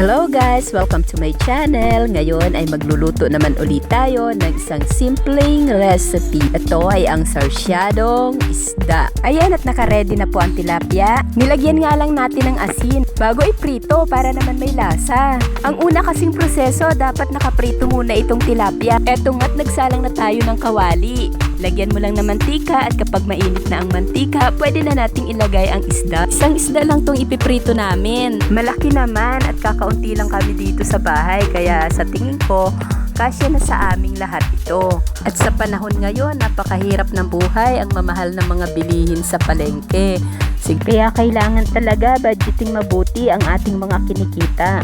Hello guys! Welcome to my channel. Ngayon ay magluluto naman ulit tayo ng isang simpleng recipe. Ito ay ang sarsyadong isda. Ayan, at naka-ready na po ang tilapia. Nilagyan nga lang natin ng asin bago iprito para naman may lasa. Ang una kasing proseso, dapat nakaprito muna itong tilapia. Eto nga't nagsalang na tayo ng kawali. Lagyan mo lang ng mantika at kapag mainit na ang mantika, pwede na nating ilagay ang isda. Isang isda lang tong ipiprito namin. Malaki naman at kakaunti lang kami dito sa bahay, kaya sa tingin ko, kasya na sa aming lahat ito. At sa panahon ngayon, napakahirap ng buhay, ang mamahal ng mga bilihin sa palengke. Kaya kailangan talaga budgeting mabuti ang ating mga kinikita.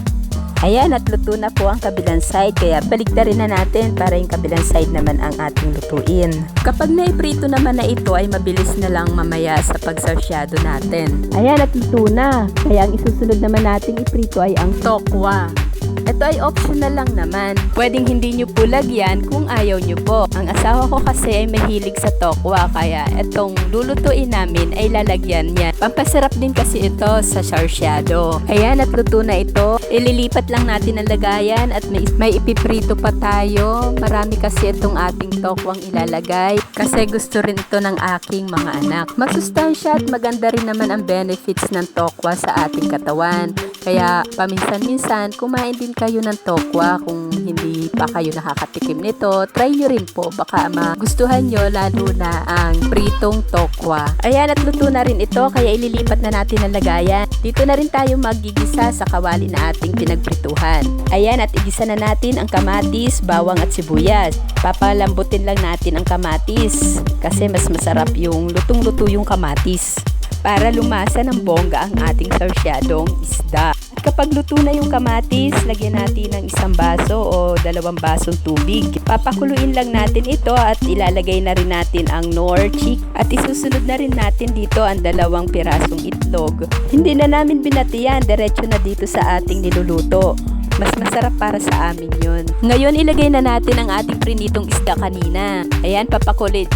Ayan, at luto na po ang kabilang side, kaya baliktarin na natin para yung kabilang side naman ang ating lutuin. Kapag naiprito naman na ito, ay mabilis na lang mamaya sa pagsarsyado natin. Ayan, at luto na. Kaya ang isusunod naman nating iprito ay ang tokwa. Ito ay optional lang naman. Pwedeng hindi nyo po lagyan kung ayaw nyo po. Ang asawa ko kasi ay mahilig sa tokwa, kaya itong lulutuin namin ay lalagyan niya. Pampasarap din kasi ito sa sarsyado. Ayan, at luto na ito. Ililipat lang natin ang lagayan at may ipiprito pa tayo. Marami kasi itong ating tokwang ilalagay kasi gusto rin ito ng aking mga anak. Masustansya at maganda rin naman ang benefits ng tokwa sa ating katawan. Kaya paminsan-minsan kumain din kayo ng tokwa. Kung hindi pa kayo nakakatikim nito, try nyo rin po. Baka magustuhan nyo lalo na ang pritong tokwa. Ayan, at luto na rin ito, kaya ililipat na natin ang lagayan. Dito na rin tayo magigisa sa kawali na ating pinagprituhan. Ayan, at igisa na natin ang kamatis, bawang at sibuyas. Papalambutin lang natin ang kamatis kasi mas masarap yung lutong-luto yung kamatis para lumasa ng bongga ang ating sarsyadong isda. At kapag luto na yung kamatis, lagyan natin ng 1 baso o 2 basong tubig. Papakuluin lang natin ito at ilalagay na rin natin ang nor chick at isusunod na rin natin dito ang 2 pirasong itlog. Hindi na namin binatiyan, diretso na dito sa ating niluluto. Mas masarap para sa amin yun. Ngayon, ilagay na natin ang ating prinitong isda kanina. Ayan, papakuluin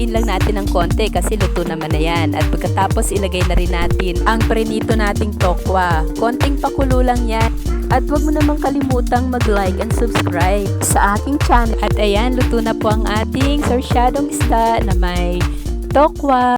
lang natin ng konti kasi luto naman na yan. At pagkatapos, ilagay na rin natin ang prinito nating tokwa. Konting pakulo lang yan. At huwag mo namang kalimutang mag-like and subscribe sa aking channel. At ayan, luto na po ang ating sarsyadong isda na may tokwa.